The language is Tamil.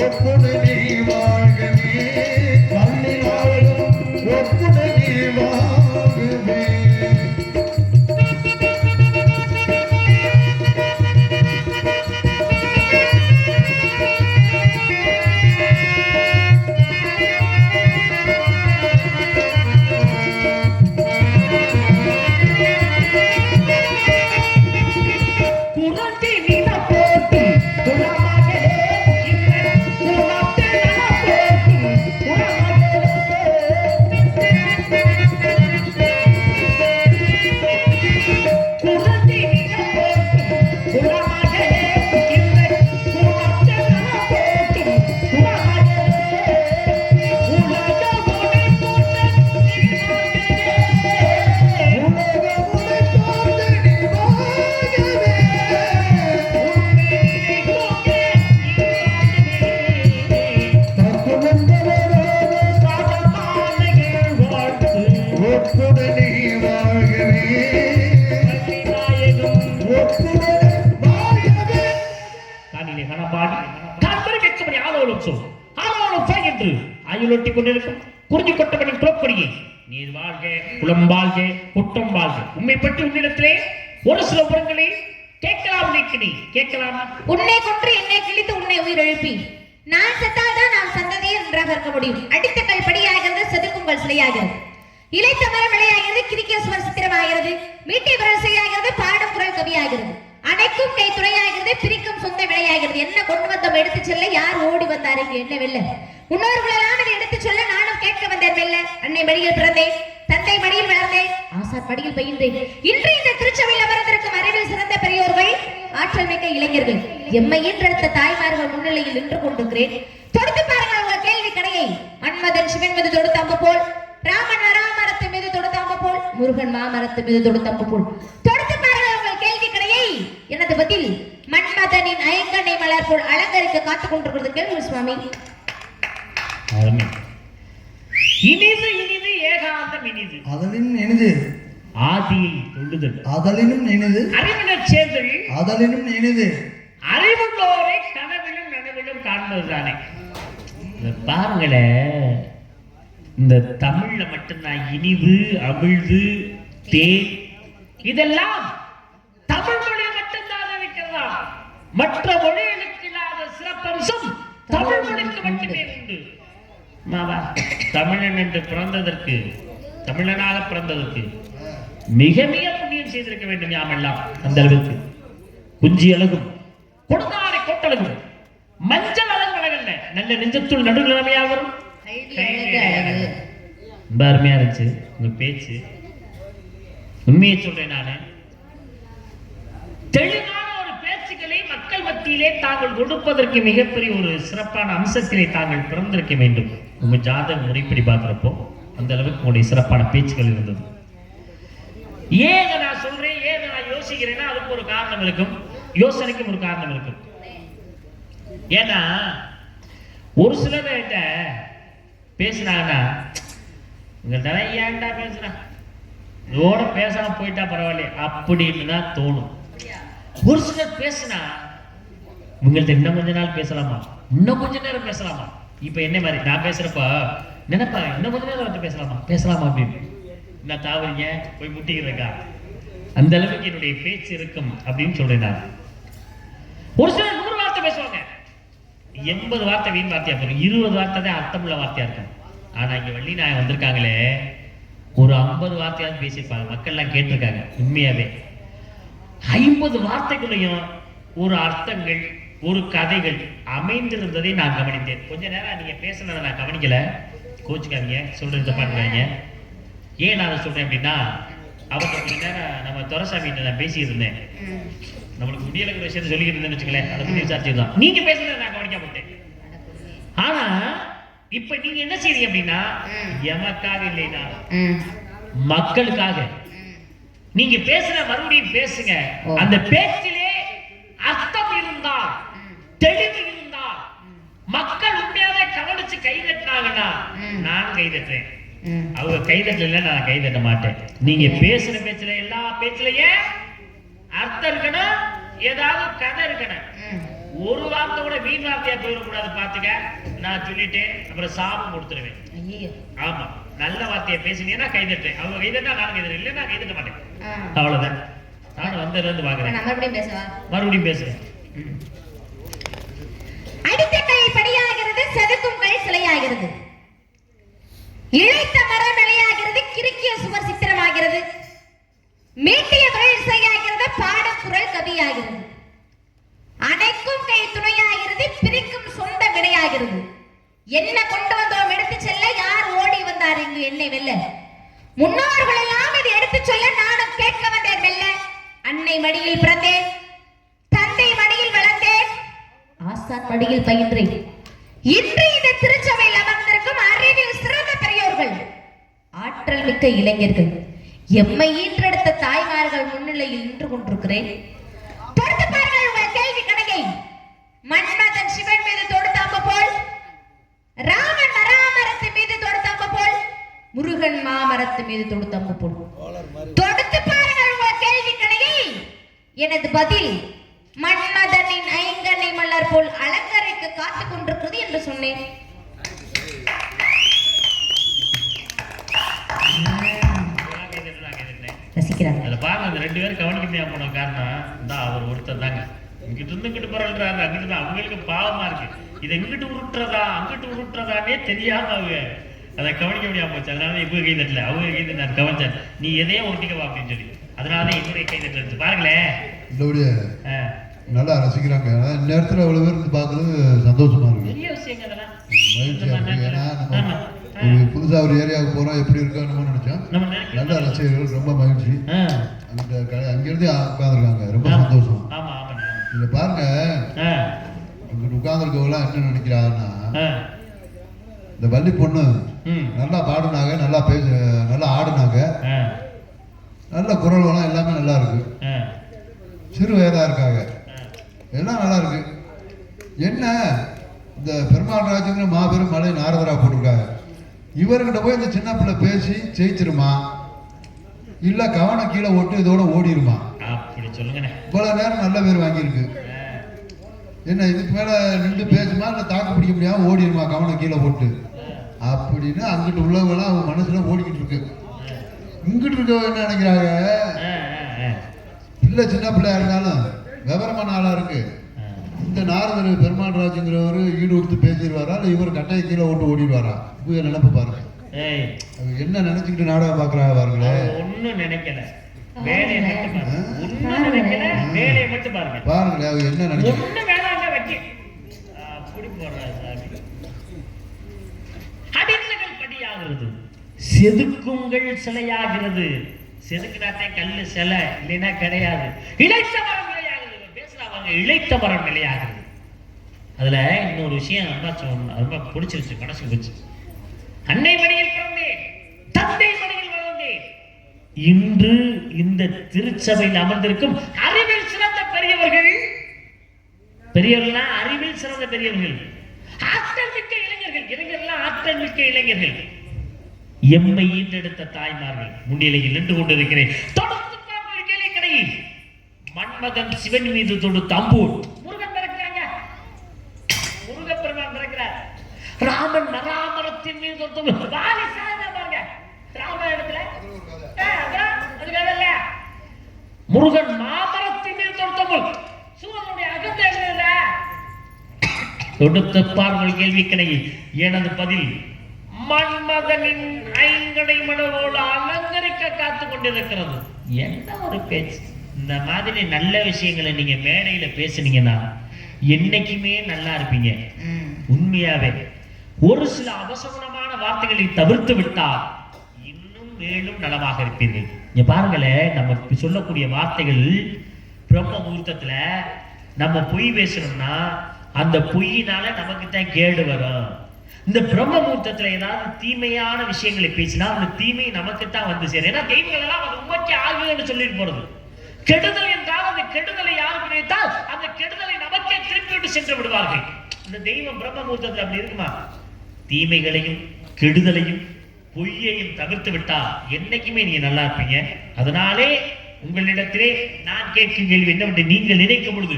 ஒப்புடனே வாழ்கவே பள்ளினாலும் ஒப்புடனே வாழ்கவே குறிஞ்சி கொட்டவனின் புறப்படியே நீர் வாழ்க குலம் வாழ்க குற்றம் வாழ்க உண்மை பற்றி உன்னிடத்திலே ஒரு சில உரங்களை கேட்கலாம் நினைக்கிறீ கேட்கலாமா? உன்னை கொன்று என்னை கிழித்து உன்னை உயிர் எழுப்பி நான் செத்தால்தான் நான் சந்ததியை நன்றாக இருக்க முடியும். அடித்த கல் படியாகிறது, செதுக்குங்கள் சிலையாகிறது, இலைத்த மரம் விளையாகிறது, கிரிக்கிய சுவர் சித்திரமாகிறது, மீட்டை விரல் செய்யாகிறது, பாடும் குரல் கவியாகிறது, அனைக்கும் கை துணையாகிறது, பிரிக்கும் சொந்த விளையாகிறது. என்ன கொண்டு வந்தோம் எடுத்து செல்ல, யார் ஓடி வந்தார் இங்கு என்ன வெல்ல? முன்னோர்களெல்லாம் அதை எடுத்து சொல்ல நானும் கேட்க வந்தேன் வெல்ல. அன்னை மடியில் பிறந்தேன், தந்தை மடியில் வளர்ந்தேன், ஆசார் படியில் பயின்றேன். இன்று இந்த திருச்சபையில் அமர்ந்திருக்கும் அறிவில் சிறந்த பெரியோர்கள், ஆற்றல் மிக்க இளைஞர்கள், எம்மை ஈன்றெடுத்த தாய்மார்கள் முன்னிலையில் நின்று கொண்டிருக்கிறேன். தொடுத்து பாருங்கள் உங்கள் கேள்வி கடையை. மன்மதன் சிவன் மீது தொடுத்த அம்பு போல், ராமன் ராமரத்து மீது தொடுத்த அம்பு போல், முருகன் மாமரத்து மீது தொடுத்த அம்பு போல் தொடுத்து பாருங்கள் உங்கள் கேள்வி கடையை. எனது பதில் மன்மதனின் ஐங்கனை மலர் போல் அலங்கரிக்க காத்துக் கொண்டிருக்கிறது. கேள்வி சுவாமி. இனிது இனிது ஏகாந்தம் இனிது அதலினும் இனிது ஆதியை தொழுதல் அதலினும் இனிது அறிவினர் சேர்ந்தல் அதலினும் இனிது அறிவுள்ளோரை கனவிலும் நனவிலும் காண்பதுதானே. பாருங்களேன், இந்த தமிழ்ல மட்டும்தான் இனிது அமிழ்து தேன் இதெல்லாம் தமிழ் மொழி மட்டும்தான் இருக்கிறதா? மற்ற மொழிகளுக்கு இல்லாத சிறப்பம்சம் தமிழ் மொழிக்கு மட்டுமே உண்டு. தமிழன் என்று பிறந்ததற்கு, தமிழனாக பிறந்ததற்கு மிக மிக புண்ணியம் செய்திருக்க வேண்டும் யாமெல்லாம். அந்த அளவுக்கு குஞ்சி அழகும் கொடுத்தாரை கோட்டழகும் மஞ்சள் அழகு அழகல்ல, நல்ல நெஞ்சத்துள் நடுநிலைமையாக வரும். ரொம்ப அருமையா இருந்துச்சு உங்க பேச்சு. உண்மையை சொல்றேன் நானு. தெளிவான ஒரு பேச்சுக்களை மக்கள் மத்தியிலே தாங்கள் கொடுப்பதற்கு மிகப்பெரிய ஒரு சிறப்பான அம்சத்திலே தாங்கள் பிறந்திருக்க வேண்டும். உங்க ஜாதக முறைப்படி பார்க்கிறப்போ அந்த அளவுக்கு உங்களுடைய சிறப்பான பேச்சுக்கள் இருந்தது. ஏன் நான் சொல்றேன், ஏன் நான் யோசிக்கிறேன்னா அதுக்கு ஒரு காரணம் இருக்கும், யோசனைக்கும் ஒரு காரணம் இருக்கும். ஏன்னா ஒரு சிலர்கிட்ட பேசினாங்கன்னா உங்கள்கிட்ட ஏன்டா பேசுனா, இதோட பேசாம போயிட்டா பரவாயில்ல அப்படின்னு தான் தோணும். ஒரு சிலர் பேசினா உங்கள்கிட்ட இன்னும் கொஞ்ச நாள் பேசலாமா, இன்னும் கொஞ்ச நேரம் பேசலாமா. இப்ப என்ன மாதிரி நான் பேசுறப்ப நினைப்பா இன்னும் கொஞ்ச நேரம் வந்து பேசலாமா அப்படின்னு. என்ன தாவறீங்க போய் முட்டிக்கிறக்கா, அந்த அளவுக்கு என்னுடைய பேச்சு இருக்கும் அப்படின்னு சொல்றேன் நான். ஒரு சிலர் 100 வார்த்தை பேசுவாங்க, 80 வார்த்தை வீண் வார்த்தையா இருக்கும், 20 வார்த்தை தான் அர்த்தமுள்ள வார்த்தையா இருக்கும். ஆனா இங்க வள்ளி நாயகம் வந்திருக்காங்களே, ஒரு 50 வார்த்தையாவது பேசியிருப்பாங்க, மக்கள் எல்லாம் கேட்டிருக்காங்க. உண்மையாவே 50 வார்த்தைக்குள்ளையும் ஒரு அர்த்தங்கள், ஒரு கதைகள் அமைந்திருந்ததை நான் கவனித்தேன். கொஞ்ச நேரம் நீங்க பேசுனதை நான் கவனிக்கல, கோச்சுக்காதீங்க, சொல்றது பண்ணுறாங்க. ஏன் நான் சொல்றேன் அப்படின்னா, அவங்க கொஞ்ச நேரம் நம்ம துரைசாமி நான் பேசிட்டு இருந்தேன், நம்மளுக்கு முடியல விஷயத்தை சொல்லிக்கிட்டு இருந்தேன்னு வச்சுக்கலேன், அதை பற்றி விசாரிச்சுதான் நீங்க பேசுனதை நான் கவனிக்க மாட்டேன். ஆனா இப்ப நீங்க என்ன செய்றீங்க அப்படின்னா, எமக்காக இல்லைனா மக்களுக்காக நீங்க பேசுற மறுபடியும் பேசுங்க. அந்த பேச்சிலே அர்த்தம் இருந்தால், தெளிவு இருந்தால், மக்கள் உண்மையாவே கவனிச்சு கைதட்டினாங்கன்னா நான் கைதட்டுறேன். அவங்க கைதட்டல நான் கைதட்ட மாட்டேன். நீங்க பேசுற பேச்சுல, எல்லா பேச்சுலயே அர்த்தம் இருக்கணும், ஏதாவது கதை இருக்கணும். ஒரு வார்த்தை கூட வீண் வார்த்தையா போயிடக்கூடாது பாத்துக்க. நான் சொல்லிட்டேன் அப்புறம் சாபம் கொடுத்துருவேன். ஐயோ ஆமா, நல்ல வார்த்தையை பேசினீங்கன்னா கைதட்டேன், அவங்க கைதட்டா நான் கைதட்டேன், இல்ல நான் கைதட்ட மாட்டேன். அவ்வளவுதான். நான் வந்ததுல இருந்து பாக்குறேன். மறுபடியும் பேசவா? மறுபடியும் பேசுறேன். அடித்த கை படியாகிறது, செதுக்கும் கை சிலையாகிறது. இழைத்த மரம் நிலையாகிறது, கிறுக்கிய சுவர் சித்திரமாகிறது. மீட்டிய தொழில் செய்யாகிறது, பாடக்குரல் கவியாகிறது. அடைக்கும் கை துணையாகிறது, பிரிக்கும் சொந்த வினையாகிறது. என்ன கொண்டு வந்தோம் எடுத்து செல்ல, யார் ஓடி வந்தார் இங்கு என்னை வெல்ல? முன்னோர்கள் எல்லாம் இதை எடுத்து சொல்ல, நானும் கேட்க வந்தேன் வெல்ல. அன்னை மடியில் பிறந்தேன், தந்தை மடியில் வளர்ந்தேன், ஆசான் மடியில் பயின்றேன். இன்று இந்த திருச்சபையில் அமர்ந்திருக்கும் அறிவில் சிறந்த பெரியோர்கள், ஆற்றல் மிக்க இளைஞர்கள், எம்மை ஈன்றெடுத்த தாய்மார்கள் முன்னிலையில் நின்று கொண்டிருக்கிறேன். பொறுத்து பாருங்கள் உங்கள் கேள்வி கணக்கை. மன்மதன் சிவன் மீது தொடுத்த அம்பு போல், ராமன் மராமரத்து மீது தொடுத்த அம்பு போல், முருகன் மாமரத்து மீது தொடுத்த அம்பு போல். தொடுத்து பாருங்கள் உங்கள் கேள்வி கணக்கை. எனது பதில் மன்மதனின் ஐங்கனை மலர் போல் அலங்கரைக்கு காத்துக் கொண்டிருக்கிறது என்று சொன்னேன். ரசிக்கிறாங்க. அதுல பாருங்க, அந்த 2 பேரும் கவனிக்க முடியாம போன காரணம் தான் அவர் ஒருத்தர் தாங்க. இங்கிட்டு இருந்து இங்கிட்டு பரவாயில்றாரு, அங்கிட்டு அவங்களுக்கு பாவமா இருக்கு. இதை இங்கிட்டு உருட்டுறதா அங்கிட்டு உருட்டுறதானே தெரியாம அவங்க அதை கவனிக்க முடியாம போச்சு. அதனால இப்ப கை தட்டல, அவங்க கை தட்டு நான் கவனிச்சேன். நீ எதையோ ஒட்டிக்கவா அப்படின்னு சொல்லி, அதனால என்னுடைய கை தட்டல இருந்து பாருங்களேன். நல்லா ரசிக்கிறாங்க. நேரத்தில் அவ்வளவு பேர் இருந்து பார்க்கறது சந்தோஷமா இருக்கு. பெரிய விஷயங்க அதெல்லாம். மகிழ்ச்சியா இருக்கு. ஏன்னா நம்ம ஒரு புதுசா ஒரு ஏரியாவுக்கு போறோம், எப்படி இருக்கோம் நினைச்சோம். நல்ல ரசிகர்கள், ரொம்ப மகிழ்ச்சி. அந்த அங்கிருந்து உட்காந்துருக்காங்க, ரொம்ப சந்தோஷம். இதுல பாருங்க, இங்கிட்டு உட்காந்துருக்கவெல்லாம் என்ன நினைக்கிறாங்கன்னா, இந்த வள்ளி பொண்ணு நல்லா பாடுனாங்க, நல்லா நல்லா ஆடுனாங்க, நல்ல குரல் வளம் எல்லாமே நல்லா இருக்கு, சிறு வயதா இருக்காங்க, எல்லாம் நல்லா இருக்கு. என்ன இந்த பெருமாள் ராஜுங்கிற மாபெரும் மலை நாரதரா போட்டிருக்காங்க. இவர்கிட்ட போய் இந்த சின்ன பிள்ளை பேசி ஜெயிச்சிருமா, இல்ல கவனம் கீழே ஓட்டு இதோட ஓடிருமா? அப்படி சொல்லுங்க. இவ்வளவு நேரம் நல்ல பேர் வாங்கியிருக்கு. என்ன இதுக்கு மேல நின்று பேசுமா, இல்ல தாக்கு பிடிக்க முடியாம ஓடிருமா கவனம் கீழே ஓட்டு அப்படின்னு அங்கிட்டு உள்ளவங்களாம் அவங்க மனசுல ஓடிக்கிட்டு இருக்கு. இங்கிட்டு இருக்கவங்க என்ன நினைக்கிறாங்க, பிள்ளை சின்ன பிள்ளையா இருந்தாலும் விவரமான ஆளா இருக்கு, இந்த நாரதர் பெருமாள் ராஜுங்கிறவரு ஈடு கொடுத்து பேசிடுவாரா, இல்லை இவர் கட்டையை கீழே ஓட்டு ஓடிடுவாரா? நினைப்பு பாருங்க. என்ன நினைச்சுக்கிட்டு நாடகம் பாக்குறாங்க பாருங்களே. ஒன்னும் நினைக்கல, வேலையை மட்டும் பாருங்க. பாருங்களே அவங்க என்ன நினைக்கிறாங்க. செதுக்குங்கள் சிலையாகிறது. செதுக்கினாத்தே கல்லு சிலை, இல்லைன்னா கிடையாது. இழைத்த மரம் நிலையாகிறது. பேசுறாங்க, இழைத்த மரம் நிலையாகிறது. அதுல இன்னொரு விஷயம் ரொம்ப பிடிச்சிருச்சு, மனசுக்கு போச்சு. அன்னை மடியில் பிறந்தேன், தந்தை மடியில் வளர்ந்தேன். இன்று இந்த திருச்சபையில் அமர்ந்திருக்கும் அறிவில் சிறந்த பெரியவர்கள், பெரியவர்கள்னா அறிவில் சிறந்த பெரியவர்கள், ஆற்றல் மிக்க இளைஞர்கள், இளைஞர்கள் ஆற்றல் மிக்க இளைஞர்கள், எம்மை ஈன்றெடுத்த தாய்மார்கள் முன்னிலையில் நின்று கொண்டிருக்கிறேன். தொடுத்து பார்ப்பவர் கேள்வி கடை. மன்மதன் சிவன் மீது தொடுத்த அம்பு. முருகன் பிறக்கிறாங்க, முருகப்பெருமான் பிறக்கிறார். ராமன் மராமரத்தின் மீது தொடுத்த வாலி சாதாங்க ராமாயணத்துல. அதுக்காக முருகன் மாமரத்தின் மீது தொடுத்த சூரனுடைய அகத்தை எழுதுல. தொடுத்து பார்ப்பவர் கேள்வி கடை. எனது பதில் மன்மதனின் ஐங்கடை மனவோடு அலங்கரிக்க காத்து கொண்டிருக்கிறது. என்ன ஒரு பேச்சு! இந்த மாதிரி நல்ல விஷயங்களை நீங்க மேடையில பேசுனீங்கன்னா என்னைக்குமே நல்லா இருப்பீங்க. உண்மையாவே ஒரு சில அவசரமான வார்த்தைகளை தவிர்த்து விட்டால் இன்னும் மேலும் நலமாக இருப்பீர்கள். இங்க பாருங்களேன், நம்ம சொல்லக்கூடிய வார்த்தைகள் பிரம்ம முகூர்த்தத்துல நம்ம பொய் பேசணும்னா அந்த பொய்யினால நமக்கு தான் கேடு வரும். இந்த பிரம்ம முகூர்த்தத்துல ஏதாவது தீமையான விஷயங்களை பேசினா அந்த தீமை நமக்கு தான் வந்து சேரும். ஏன்னா தெய்வங்கள் எல்லாம் அது உண்மைக்கு ஆகுதுன்னு சொல்லிட்டு போறது. கெடுதல் என்றால் அந்த கெடுதலை யார் நினைத்தால் அந்த கெடுதலை நமக்கே திருப்பிவிட்டு சென்று விடுவார்கள். இந்த தெய்வம் பிரம்ம முகூர்த்தத்துல அப்படி இருக்குமா? தீமைகளையும் கெடுதலையும் பொய்யையும் தவிர்த்து விட்டா என்னைக்குமே நீங்க நல்லா இருப்பீங்க. அதனாலே உங்களிடத்திலே நான் கேட்கும் கேள்வி என்னவென்று நீங்கள் நினைக்கும் பொழுது